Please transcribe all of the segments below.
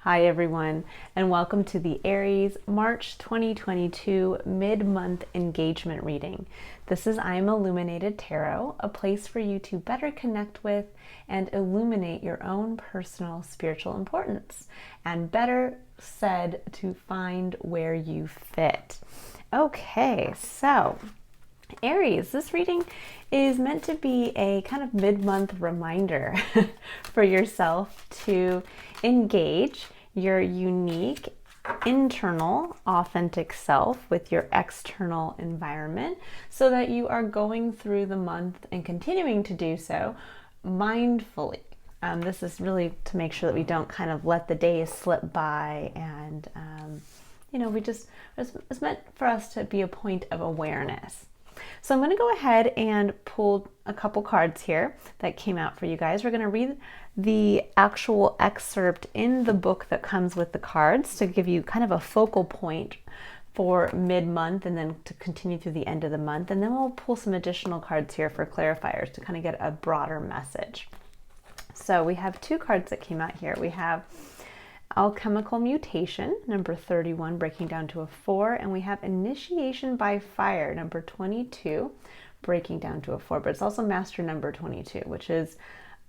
Hi everyone, and welcome to the Aries March 2022 mid-month engagement reading. This is I Am Illuminated Tarot, a place for you to better connect with and illuminate your own personal spiritual importance, and better said, to find where you fit. Okay, so Aries, this reading is meant to be a kind of mid-month reminder for yourself to engage your unique internal authentic self with your external environment so that you are going through the month and continuing to do so mindfully. This is really to make sure that we don't kind of let the days slip by and it's meant for us to be a point of awareness. So I'm going to go ahead and pull a couple cards here that came out for you guys. We're going to read the actual excerpt in the book that comes with the cards to give you kind of a focal point for mid-month and then to continue through the end of the month. And then we'll pull some additional cards here for clarifiers to kind of get a broader message. So we have two cards that came out here. We have Alchemical Mutation, number 31, breaking down to a 4, and we have Initiation by Fire, number 22, breaking down to a 4, but it's also Master number 22, which is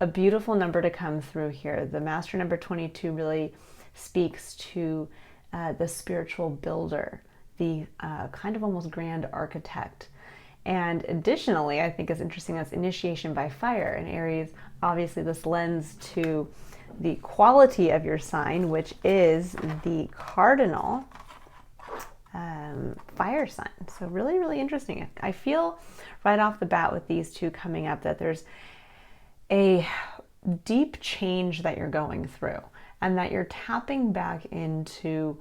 a beautiful number to come through here. The Master number 22 really speaks to the spiritual builder, the kind of almost grand architect. And additionally, I think it's interesting, that's Initiation by Fire. In Aries, obviously this lends to the quality of your sign, which is the cardinal fire sign. So really, really interesting. I feel right off the bat with these two coming up that there's a deep change that you're going through and that you're tapping back into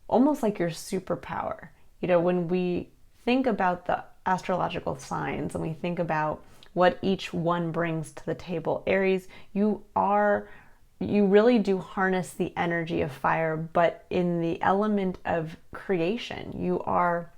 almost like your superpower. You know, when we think about the astrological signs and we think about what each one brings to the table, Aries, you really do harness the energy of fire, but in the element of creation. You are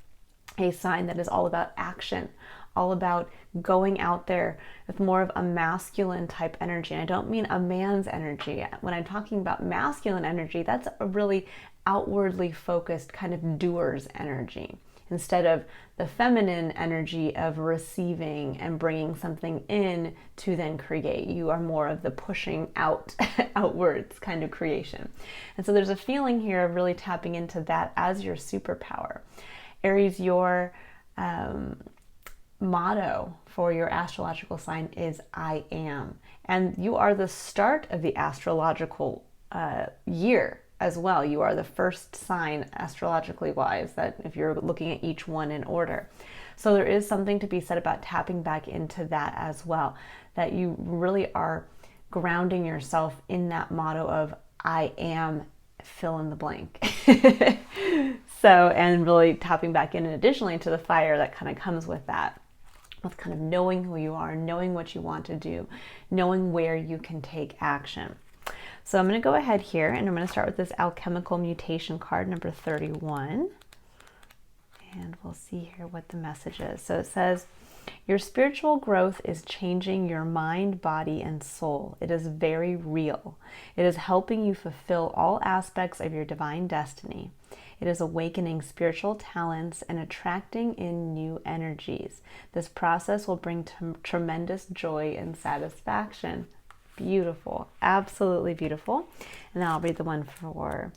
a sign that is all about action, all about going out there with more of a masculine type energy. And I don't mean a man's energy. When I'm talking about masculine energy, that's a really outwardly focused kind of doer's energy, instead of the feminine energy of receiving and bringing something in to then create. You are more of the pushing out, outwards kind of creation. And so there's a feeling here of really tapping into that as your superpower. Aries, your motto for your astrological sign is I am. And you are the start of the astrological year as well. You are the first sign astrologically wise, that if you're looking at each one in order. So there is something to be said about tapping back into that as well, that you really are grounding yourself in that motto of I am, fill in the blank. So, and really tapping back in, and additionally to the fire that kind of comes with that, with kind of knowing who you are, knowing what you want to do, knowing where you can take action. So I'm going to go ahead here and I'm going to start with this Alchemical Mutation card, number 31. And we'll see here what the message is. So it says, your spiritual growth is changing your mind, body, and soul. It is very real. It is helping you fulfill all aspects of your divine destiny. It is awakening spiritual talents and attracting in new energies. This process will bring tremendous joy and satisfaction. Beautiful, absolutely beautiful. And then I'll read the one for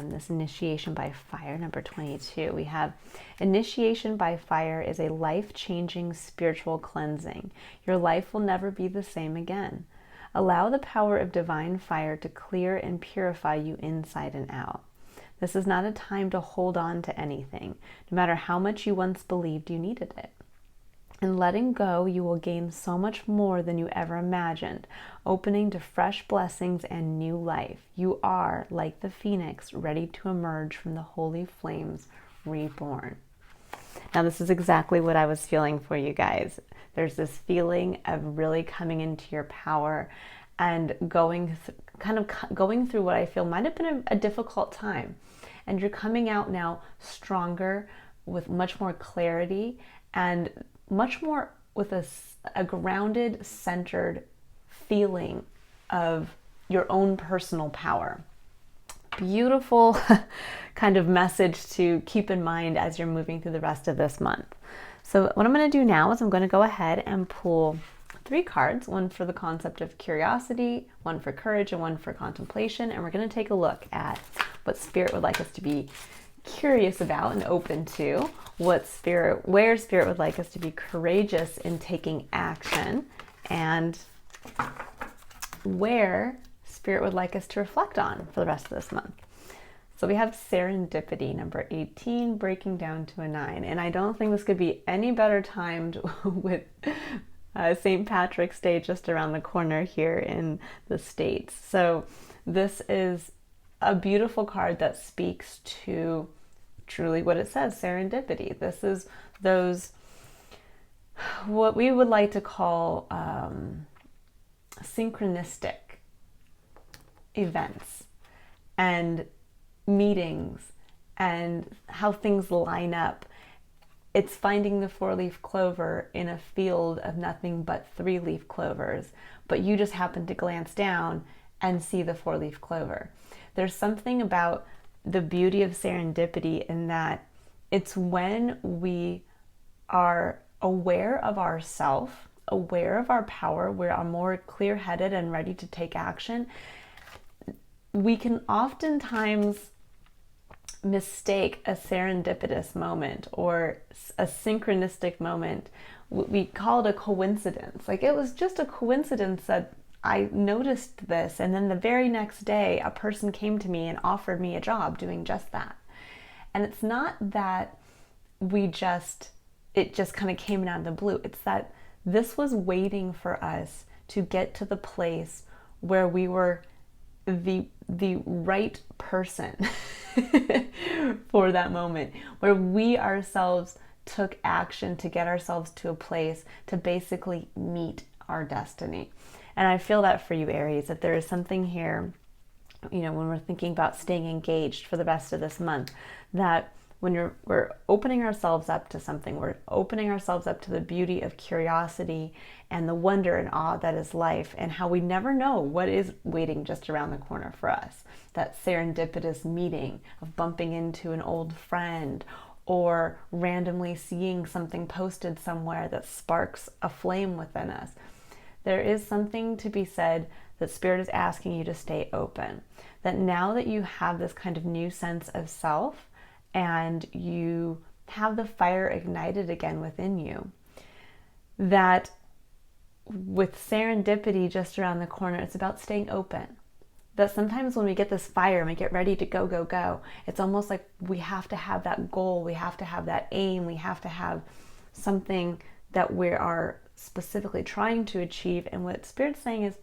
this Initiation by Fire, number 22. We have Initiation by Fire is a life-changing spiritual cleansing. Your life will never be the same again. Allow the power of divine fire to clear and purify you inside and out. This is not a time to hold on to anything, no matter how much you once believed you needed it. In letting go, you will gain so much more than you ever imagined, opening to fresh blessings and new life. You are, like the phoenix, ready to emerge from the holy flames, reborn. Now, this is exactly what I was feeling for you guys. There's this feeling of really coming into your power and going through what I feel might have been a difficult time. And you're coming out now stronger, with much more clarity and much more with a grounded, centered feeling of your own personal power. beautiful kind of message to keep in mind as you're moving through the rest of this month. So what I'm going to do now is I'm going to go ahead and pull 3 cards, one for the concept of curiosity, one for courage, and one for contemplation. And we're going to take a look at what Spirit would like us to be curious about and open to, where Spirit would like us to be courageous in taking action, and where Spirit would like us to reflect on for the rest of this month. So we have serendipity, number 18, breaking down to a 9. And I don't think this could be any better timed with St. Patrick's Day just around the corner here in the States. So this is a beautiful card that speaks to truly what it says, serendipity. This is those, what we would like to call synchronistic events and meetings and how things line up. It's finding the 4-leaf clover in a field of nothing but 3-leaf clovers, but you just happen to glance down and see the 4-leaf clover. There's something about the beauty of serendipity in that it's when we are aware of ourself, aware of our power, we are more clear-headed and ready to take action. We can oftentimes mistake a serendipitous moment or a synchronistic moment. We call it a coincidence. Like, it was just a coincidence that I noticed this, and then the very next day a person came to me and offered me a job doing just that. And it's not that it just kind of came out of the blue. It's that this was waiting for us to get to the place where we were the right person for that moment, where we ourselves took action to get ourselves to a place to basically meet our destiny. And I feel that for you, Aries, that there is something here, when we're thinking about staying engaged for the rest of this month, that when we're opening ourselves up to something, we're opening ourselves up to the beauty of curiosity and the wonder and awe that is life, and how we never know what is waiting just around the corner for us. That serendipitous meeting of bumping into an old friend, or randomly seeing something posted somewhere that sparks a flame within us. There is something to be said that Spirit is asking you to stay open. That now that you have this kind of new sense of self, and you have the fire ignited again within you, that with serendipity just around the corner, it's about staying open. That sometimes when we get this fire and we get ready to go, it's almost like we have to have that goal, we have to have that aim, we have to have something that we are specifically trying to achieve. And what Spirit's saying is,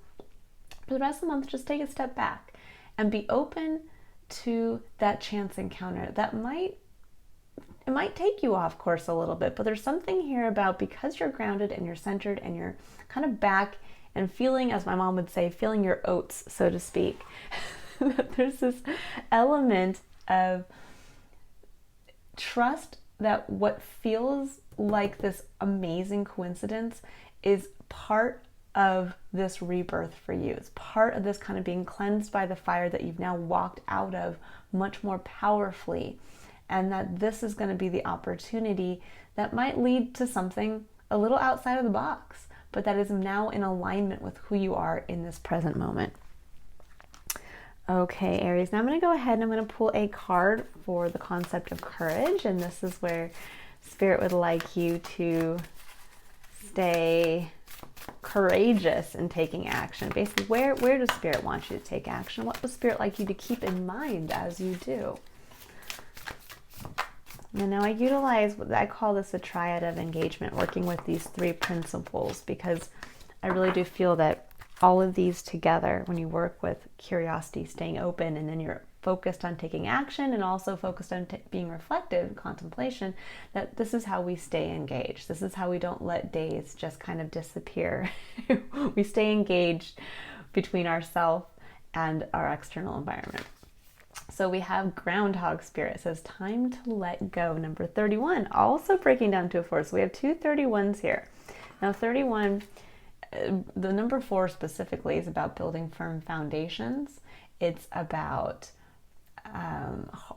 for the rest of the month, just take a step back and be open to that chance encounter that might take you off course a little bit, but there's something here about, because you're grounded and you're centered and you're kind of back and feeling, as my mom would say, feeling your oats, so to speak, that there's this element of trust that what feels like this amazing coincidence is part of this rebirth for you. It's part of this kind of being cleansed by the fire that you've now walked out of much more powerfully, and that this is going to be the opportunity that might lead to something a little outside of the box, but that is now in alignment with who you are in this present moment. Okay, Aries, now I'm going to go ahead and I'm going to pull a card for the concept of courage, and this is where Spirit would like you to stay courageous in taking action. Basically, where does Spirit want you to take action? What does Spirit like you to keep in mind as you do? And now I utilize what I call this a Triad of Engagement, working with these 3 principles, because I really do feel that all of these together, when you work with curiosity, staying open, and then you're focused on taking action and also focused on being reflective, contemplation, that this is how we stay engaged. This is how we don't let days just kind of disappear. We stay engaged between ourselves and our external environment. So we have Groundhog Spirit. It says time to let go, number 31, also breaking down to a 4. So we have 2 31s here. Now 31, the number 4 specifically is about building firm foundations. It's about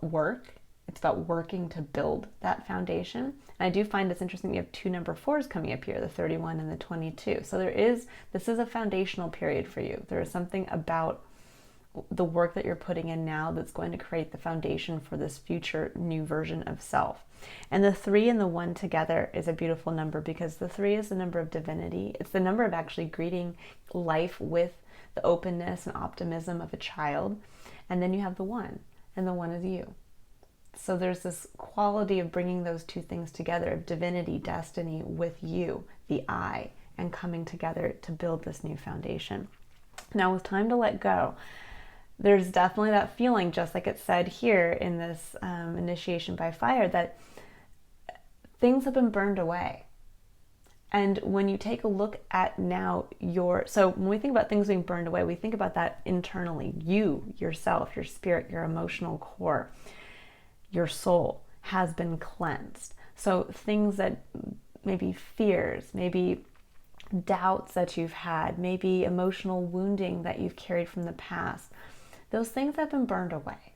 work. It's about working to build that foundation. And I do find it's interesting you have two number 4s coming up here, the 31 and the 22. So this is a foundational period for you. There is something about the work that you're putting in now that's going to create the foundation for this future new version of self. And the 3 and the 1 together is a beautiful number because the 3 is the number of divinity. It's the number of actually greeting life with the openness and optimism of a child. And then you have the 1, and the 1 is you. So there's this quality of bringing those two things together, of divinity, destiny with you, the I, and coming together to build this new foundation. Now, it's time to let go. There's definitely that feeling, just like it said here in this initiation by fire, that things have been burned away. And when you take a look at now so when we think about things being burned away, we think about that internally. You, yourself, your spirit, your emotional core, your soul has been cleansed. So things that maybe fears, maybe doubts that you've had, maybe emotional wounding that you've carried from the past, those things have been burned away.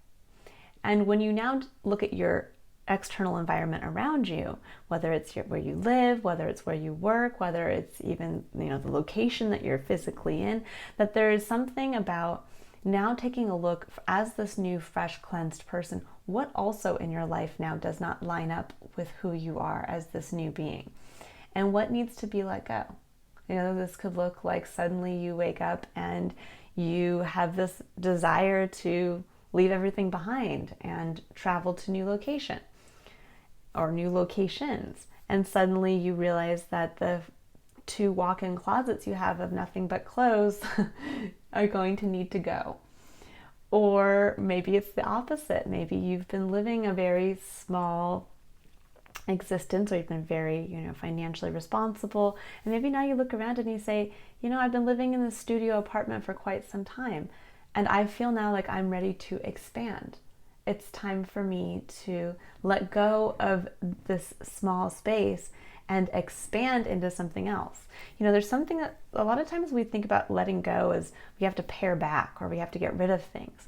And when you now look at your external environment around you, whether it's where you live, whether it's where you work, whether it's even the location that you're physically in, that there is something about now taking a look as this new, fresh, cleansed person, what also in your life now does not line up with who you are as this new being, and what needs to be let go. This could look like suddenly you wake up and you have this desire to leave everything behind and travel to new location or new locations. And suddenly you realize that the 2 walk-in closets you have of nothing but clothes are going to need to go. Or maybe it's the opposite. Maybe you've been living a very small existence, or you've been very, financially responsible. And maybe now you look around and you say, I've been living in this studio apartment for quite some time, and I feel now like I'm ready to expand. It's time for me to let go of this small space and expand into something else. There's something that a lot of times we think about letting go as we have to pare back or we have to get rid of things.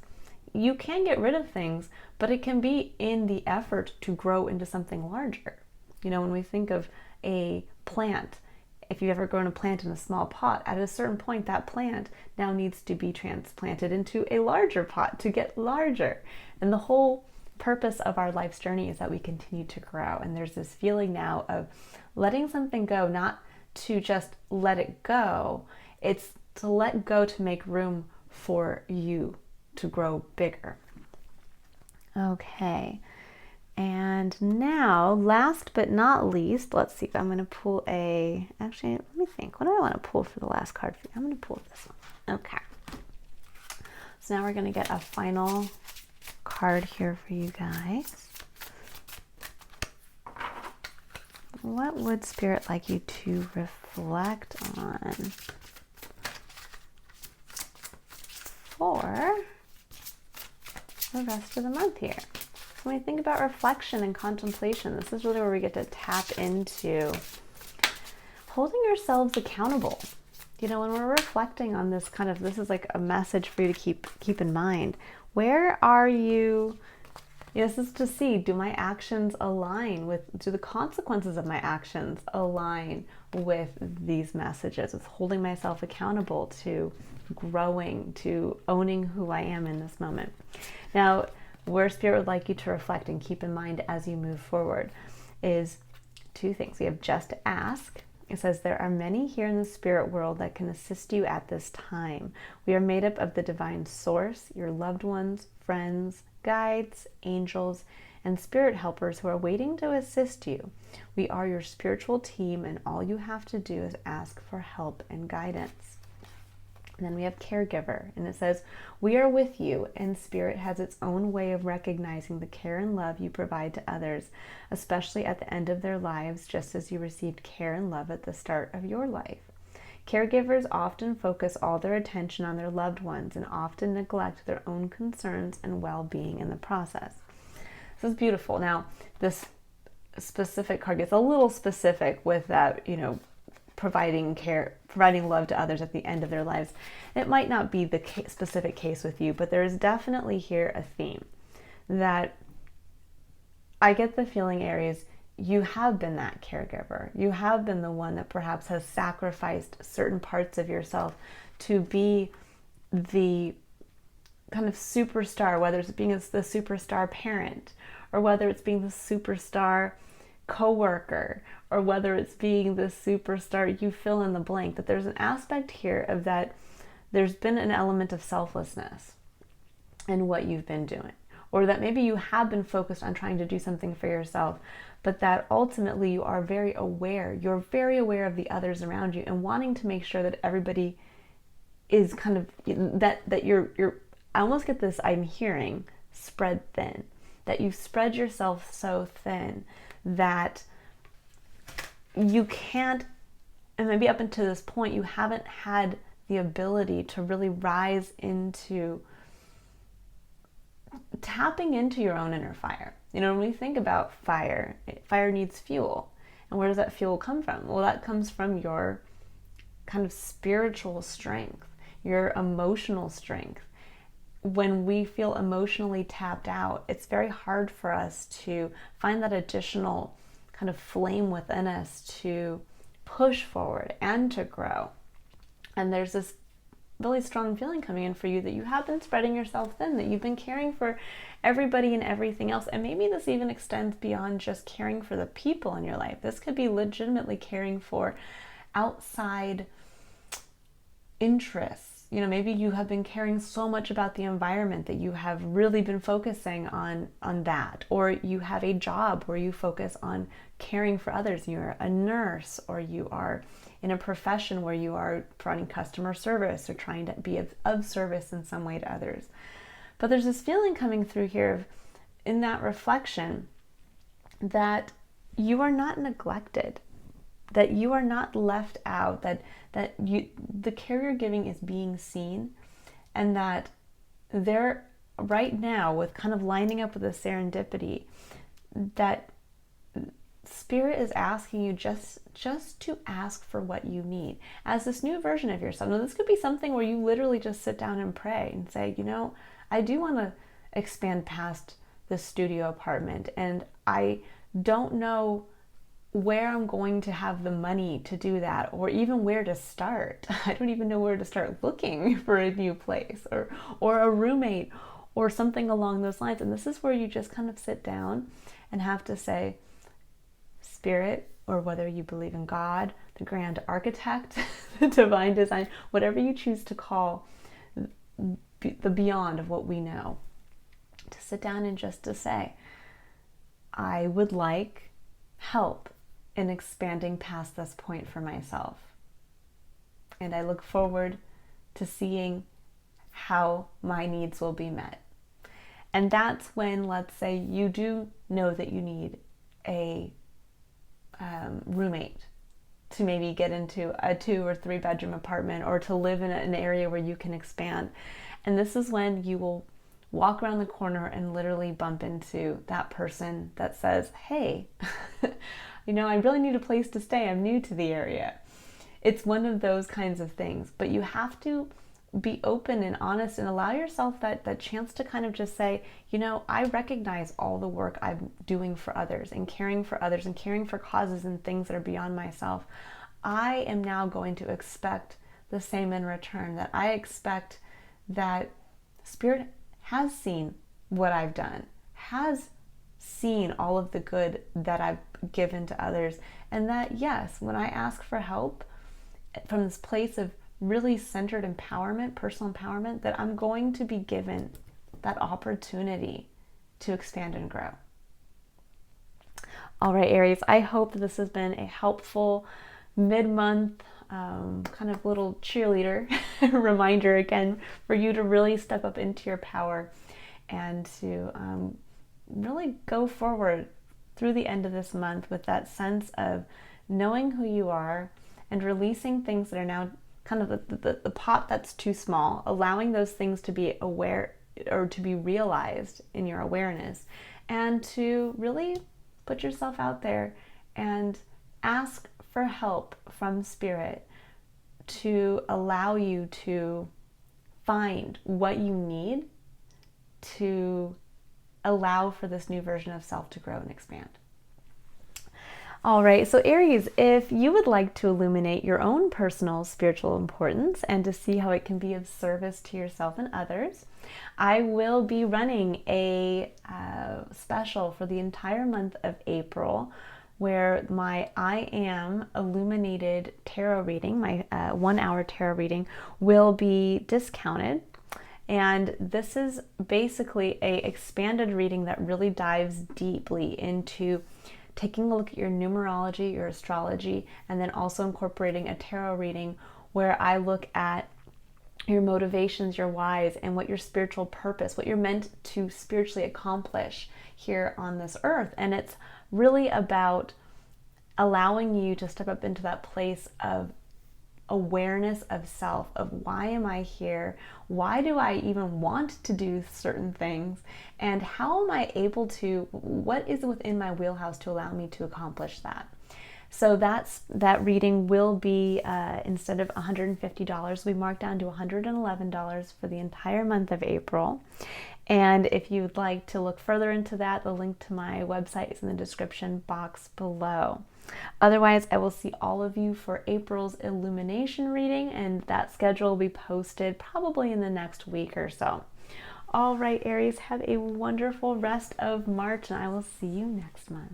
You can get rid of things, but it can be in the effort to grow into something larger. When we think of a plant, if you've ever grown a plant in a small pot, at a certain point that plant now needs to be transplanted into a larger pot to get larger. And the whole purpose of our life's journey is that we continue to grow. And there's this feeling now of letting something go, not to just let it go, it's to let go to make room for you to grow bigger. Okay, and now, last but not least, let's see if I'm going to pull actually, let me think, what do I want to pull for the last card for you? I'm going to pull this one. Okay, so now we're going to get a final card here for you guys. What would Spirit like you to reflect on for the rest of the month here? So when we think about reflection and contemplation, this is really where we get to tap into holding ourselves accountable. When we're reflecting on this this is like a message for you to keep in mind. Where are you? This is to see, do my actions align do the consequences of my actions align with these messages, with holding myself accountable to growing, to owning who I am in this moment. Now, where Spirit would like you to reflect and keep in mind as you move forward is 2 things. We have just ask. It says, there are many here in the spirit world that can assist you at this time. We are made up of the divine source, your loved ones, friends, guides, angels, and spirit helpers who are waiting to assist you. We are your spiritual team, and all you have to do is ask for help and guidance. And then we have caregiver, and it says, we are with you, and Spirit has its own way of recognizing the care and love you provide to others, especially at the end of their lives, just as you received care and love at the start of your life. Caregivers often focus all their attention on their loved ones and often neglect their own concerns and well-being in the process. This is beautiful. Now, this specific card gets a little specific with that, providing care, providing love to others at the end of their lives. It might not be the specific case with you, but there is definitely here a theme. that I get the feeling, Aries, you have been that caregiver. You have been the one that perhaps has sacrificed certain parts of yourself to be the kind of superstar, whether it's being the superstar parent, or whether it's being the superstar coworker, or whether it's being the superstar, you fill in the blank. That there's an aspect here of that there's been an element of selflessness in what you've been doing, or that maybe you have been focused on trying to do something for yourself, but that ultimately you are very aware. You're very aware of the others around you and wanting to make sure that everybody is kind of that you're I almost get this, I'm hearing, spread thin, that you spread yourself so thin that you can't, and maybe up until this point you haven't had the ability to really rise into tapping into your own inner fire. You know, when we think about fire, fire needs fuel. And where does that fuel come from? Well, that comes from your kind of spiritual strength, your emotional strength. When we feel emotionally tapped out, it's very hard for us to find that additional kind of flame within us to push forward and to grow. And there's this really strong feeling coming in for you that you have been spreading yourself thin, that you've been caring for everybody and everything else. And maybe this even extends beyond just caring for the people in your life. This could be legitimately caring for outside interests. You know, maybe you have been caring so much about the environment that you have really been focusing on that. Or you have a job where you focus on caring for others. You're a nurse, or you are in a profession where you are providing customer service or trying to be of service in some way to others. But there's this feeling coming through here in that reflection that you are not neglected, that you are not left out, that the care you're giving is being seen, and that there right now, with kind of lining up with the serendipity, that Spirit is asking you just to ask for what you need as this new version of yourself. Now, this could be something where you literally just sit down and pray and say, you know, I do want to expand past this studio apartment, and I don't know where I'm going to have the money to do that, or even where to start. I don't even know where to start looking for a new place, or a roommate, or something along those lines. And this is where you just kind of sit down and have to say, Spirit, or whether you believe in God, the grand architect, the divine design, whatever you choose to call the beyond of what we know, to sit down and just to say, I would like help in expanding past this point for myself. And I look forward to seeing how my needs will be met. And that's when, let's say, you do know that you need a roommate to maybe get into a 2 or 3 bedroom apartment, or to live in an area where you can expand. And this is when you will walk around the corner and literally bump into that person that says, hey, you know, I really need a place to stay. I'm new to the area. It's one of those kinds of things. But you have to be open and honest and allow yourself that chance to kind of just say, you know, I recognize all the work I'm doing for others and caring for others and caring for causes and things that are beyond myself. I am now going to expect the same in return, that I expect that Spirit has seen what I've done, has seen all of the good that I've given to others, and that yes, when I ask for help from this place of really centered empowerment, personal empowerment, that I'm going to be given that opportunity to expand and grow. All right, Aries, I hope that this has been a helpful mid-month kind of little cheerleader reminder again for you to really step up into your power and to really go forward through the end of this month with that sense of knowing who you are and releasing things that are now kind of the pot that's too small, allowing those things to be aware or to be realized in your awareness, and to really put yourself out there and ask for help from Spirit to allow you to find what you need to allow for this new version of self to grow and expand. All right, so Aries, if you would like to illuminate your own personal spiritual importance and to see how it can be of service to yourself and others, I will be running a special for the entire month of April where my I Am Illuminated Tarot reading, my 1 hour tarot reading, will be discounted. And this is basically a expanded reading that really dives deeply into taking a look at your numerology, your astrology, and then also incorporating a tarot reading where I look at your motivations, your whys, and what your spiritual purpose, what you're meant to spiritually accomplish here on this earth. And it's really about allowing you to step up into that place of awareness of self, of why am I here? Why do I even want to do certain things? And how am I able to, what is within my wheelhouse to allow me to accomplish that? So that reading will be, instead of $150, we marked down to $111 for the entire month of April. And if you'd like to look further into that, the link to my website is in the description box below. Otherwise, I will see all of you for April's Illumination reading, and that schedule will be posted probably in the next week or so. All right, Aries, have a wonderful rest of March, and I will see you next month.